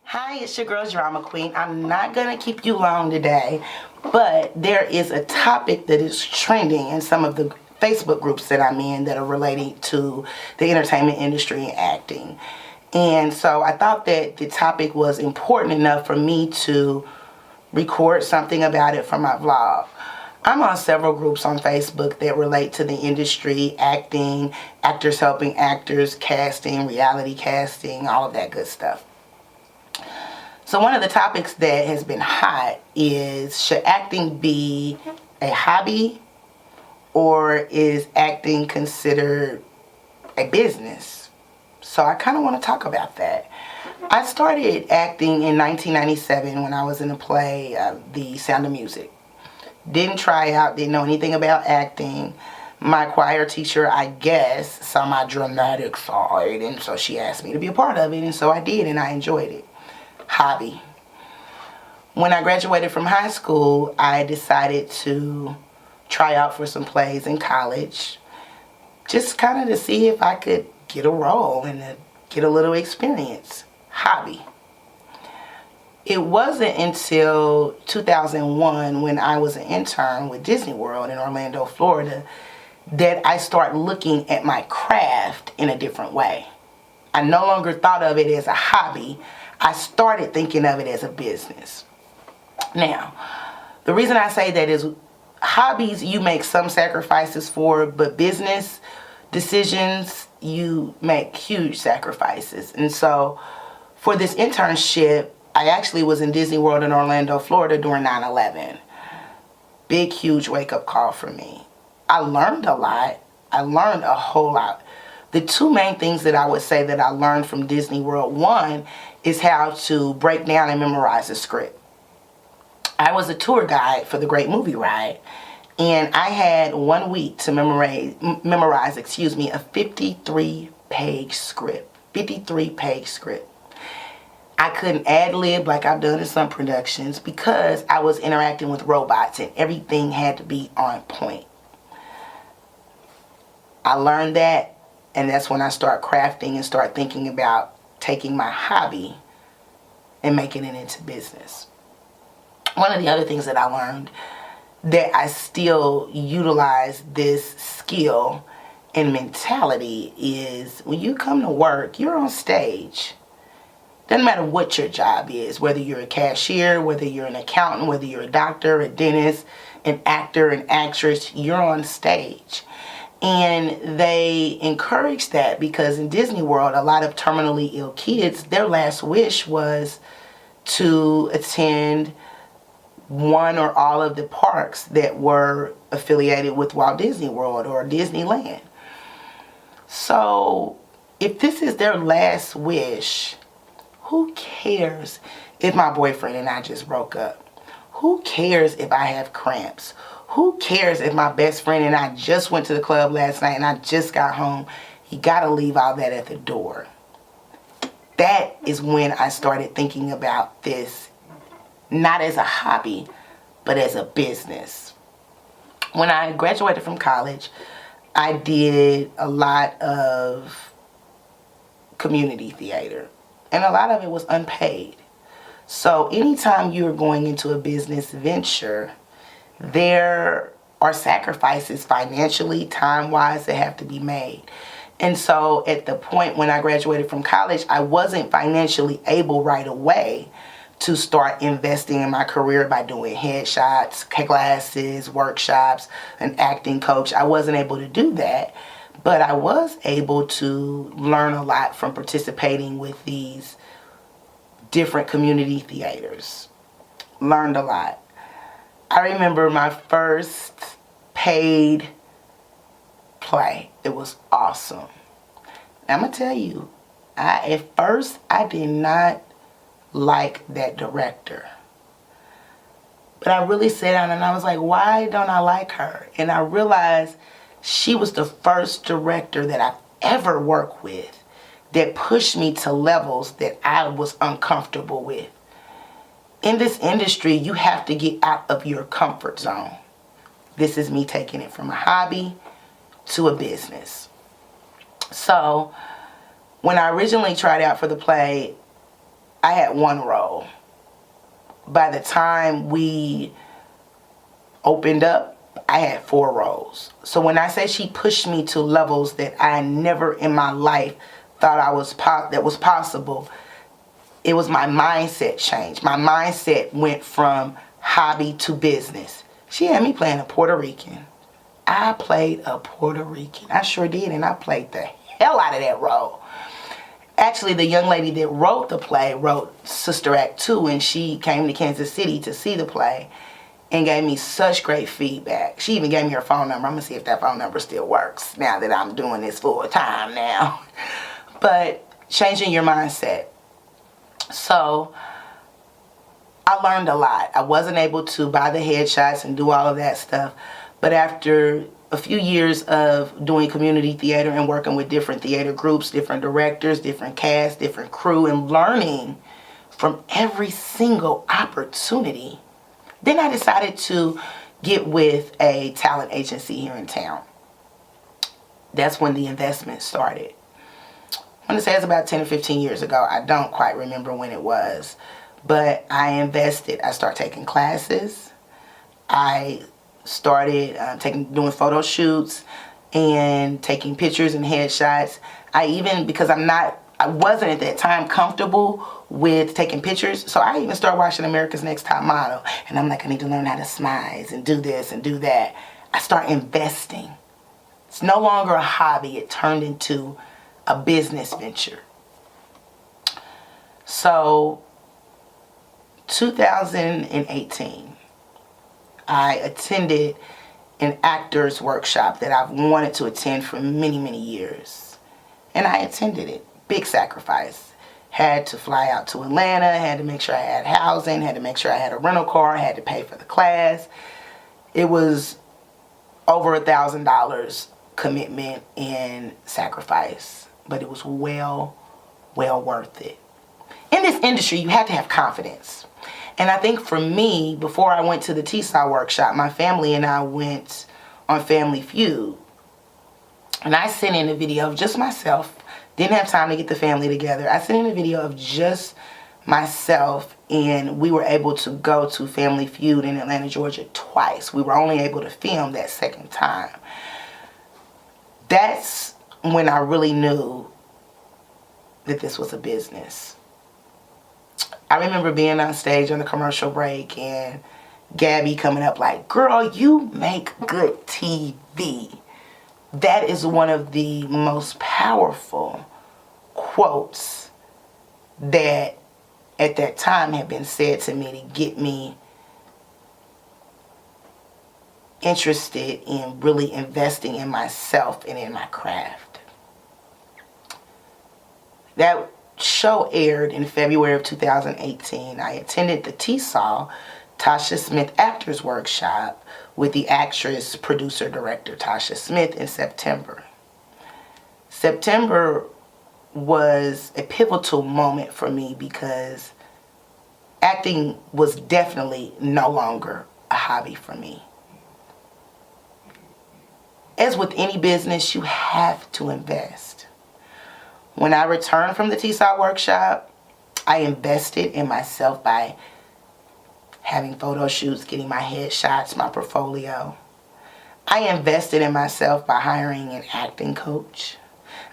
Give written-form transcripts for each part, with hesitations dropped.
Hi, it's your girl Drama Queen. I'm not going to keep you long today, but there is a topic that is trending in some of the Facebook groups that I'm in that are related to the entertainment industry and acting. And so I thought that the topic was important enough for me to record something about it for my vlog. I'm on several groups on Facebook that relate to the industry, acting, actors helping actors, casting, reality casting, all of that good stuff. So one of the topics that has been hot is, should acting be a hobby or is acting considered a business? So I kind of want to talk about that. I started acting in 1997 when I was in a play, The Sound of Music. Didn't try out, didn't know anything about acting. My choir teacher, I guess, saw my dramatic side, and so she asked me to be a part of it, and so I did, and I enjoyed it. Hobby. When I graduated from high school, I decided to try out for some plays in college, just kind of to see if I could get a role and to get a little experience. Hobby. It wasn't until 2001, when I was an intern with Disney World in Orlando, Florida, that I started looking at my craft in a different way. I no longer thought of it as a hobby. I started thinking of it as a business. Now, the reason I say that is, hobbies you make some sacrifices for, but business decisions you make huge sacrifices. And so for this internship, I actually was in Disney World in Orlando, Florida during 9/11. Big, huge wake-up call for me. I learned a lot. I learned a whole lot. The two main things that I would say that I learned from Disney World, one is how to break down and memorize a script. I was a tour guide for the Great Movie Ride, and I had 1 week to memorize a 53-page script. 53-page script. I couldn't ad-lib like I've done in some productions because I was interacting with robots and everything had to be on point. I learned that, and that's when I start crafting and start thinking about taking my hobby and making it into business. One of the other things that I learned, that I still utilize this skill and mentality, is when you come to work, you're on stage. Doesn't matter what your job is, whether you're a cashier, whether you're an accountant, whether you're a doctor, a dentist, an actor, an actress, you're on stage. And they encourage that because in Disney World, a lot of terminally ill kids, their last wish was to attend one or all of the parks that were affiliated with Walt Disney World or Disneyland. So if this is their last wish, who cares if my boyfriend and I just broke up? Who cares if I have cramps? Who cares if my best friend and I just went to the club last night and I just got home? You gotta leave all that at the door. That is when I started thinking about this, not as a hobby, but as a business. When I graduated from college, I did a lot of community theater. And a lot of it was unpaid. So anytime you're going into a business venture, there are sacrifices financially, time-wise, that have to be made. And so at the point when I graduated from college, I wasn't financially able right away to start investing in my career by doing headshots, classes, workshops, an acting coach. I wasn't able to do that. But I was able to learn a lot from participating with these different community theaters. Learned a lot. I remember my first paid play. It was awesome. I'm going to tell you, at first I did not like that director. But I really sat down and I was like, why don't I like her? And I realized she was the first director that I've ever worked with that pushed me to levels that I was uncomfortable with. In this industry, you have to get out of your comfort zone. This is me taking it from a hobby to a business. So when I originally tried out for the play, I had one role. By the time we opened up, I had 4 roles. So when I say she pushed me to levels that I never in my life thought that was possible, it was my mindset change. My mindset went from hobby to business. She had me playing a Puerto Rican. I played a Puerto Rican. I sure did, and I played the hell out of that role. Actually, the young lady that wrote the play wrote Sister Act 2, and she came to Kansas City to see the play and gave me such great feedback. She even gave me her phone number. I'm going to see if that phone number still works now that I'm doing this full time now. But changing your mindset. So I learned a lot. I wasn't able to buy the headshots and do all of that stuff. But after a few years of doing community theater and working with different theater groups, different directors, different cast, different crew, and learning from every single opportunity, then I decided to get with a talent agency here in town. That's when the investment started. I'm going to say it's about 10 or 15 years ago. I don't quite remember when it was. But I invested. I started taking classes. I started doing photo shoots and taking pictures and headshots. Because I wasn't at that time comfortable with taking pictures, so I even started watching America's Next Top Model. And I'm like, I need to learn how to smize and do this and do that. I start investing. It's no longer a hobby. It turned into a business venture. So 2018, I attended an actor's workshop that I've wanted to attend for many, many years. And I attended it. Big sacrifice. Had to fly out to Atlanta, had to make sure I had housing, had to make sure I had a rental car, had to pay for the class. It was over $1,000 commitment and sacrifice, but it was well worth it. In this industry, you have to have confidence. And I think for me, before I went to the T-Saw workshop, my family and I went on Family Feud. And I sent in a video of just myself. Didn't have time to get the family together. I sent in a video of just myself, and we were able to go to Family Feud in Atlanta, Georgia twice. We were only able to film that second time. That's when I really knew that this was a business. I remember being on stage on the commercial break and Gabby coming up like, "Girl, you make good TV." That is one of the most powerful quotes that at that time had been said to me to get me interested in really investing in myself and in my craft. That show aired in February of 2018. I attended the T-Saw Tasha Smith Actors Workshop with the actress, producer, director Tasha Smith in September. September was a pivotal moment for me because acting was definitely no longer a hobby for me. As with any business, you have to invest. When I returned from the T-Saw workshop, I invested in myself by having photo shoots, getting my headshots, my portfolio. I invested in myself by hiring an acting coach.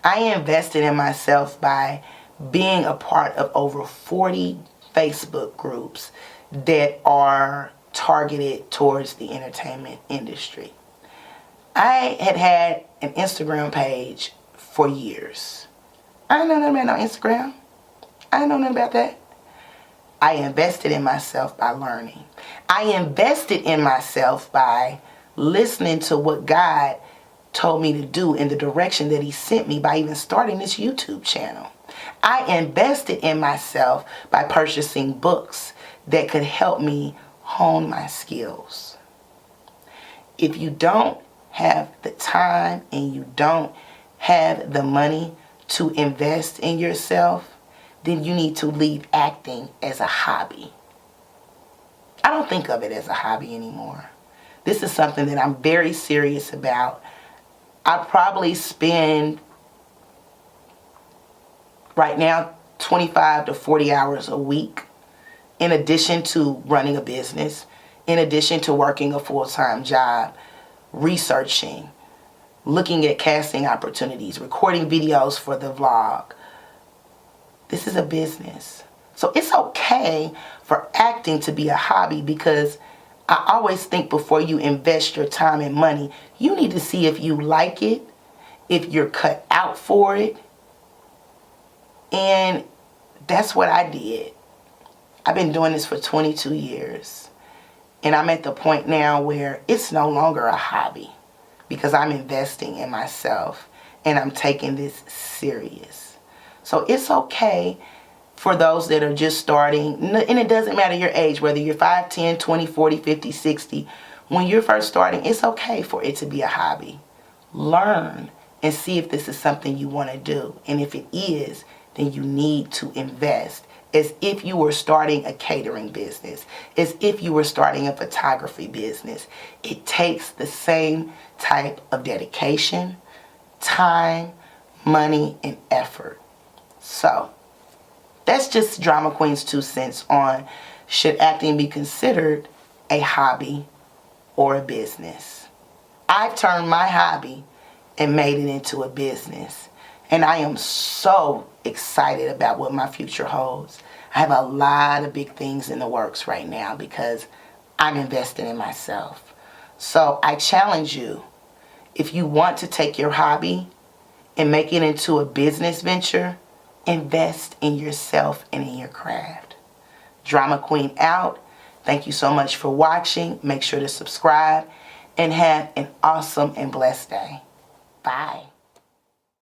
I invested in myself by being a part of over 40 Facebook groups that are targeted towards the entertainment industry. I had an Instagram page for years. I didn't know nothing about no Instagram. I didn't know nothing about that. I invested in myself by learning. I invested in myself by listening to what God told me to do in the direction that He sent me by even starting this YouTube channel. I invested in myself by purchasing books that could help me hone my skills. If you don't have the time and you don't have the money to invest in yourself, then you need to leave acting as a hobby. I don't think of it as a hobby anymore. This is something that I'm very serious about. I probably spend right now 25 to 40 hours a week, in addition to running a business, in addition to working a full-time job, researching, looking at casting opportunities, recording videos for the vlog. This is a business. So it's okay for acting to be a hobby, because I always think before you invest your time and money, you need to see if you like it, if you're cut out for it. And that's what I did. I've been doing this for 22 years. And I'm at the point now where it's no longer a hobby, because I'm investing in myself and I'm taking this serious. So it's okay for those that are just starting, and it doesn't matter your age, whether you're 5, 10, 20, 40, 50, 60. When you're first starting, it's okay for it to be a hobby. Learn and see if this is something you want to do. And if it is, then you need to invest, as if you were starting a catering business, as if you were starting a photography business. It takes the same type of dedication, time, money, and effort. So that's just Drama Queen's 2 cents on, should acting be considered a hobby or a business? I've turned my hobby and made it into a business. And I am so excited about what my future holds. I have a lot of big things in the works right now because I'm investing in myself. So I challenge you, if you want to take your hobby and make it into a business venture, invest in yourself and in your craft. Drama Queen out. Thank you so much for watching. Make sure to subscribe and have an awesome and blessed day. Bye.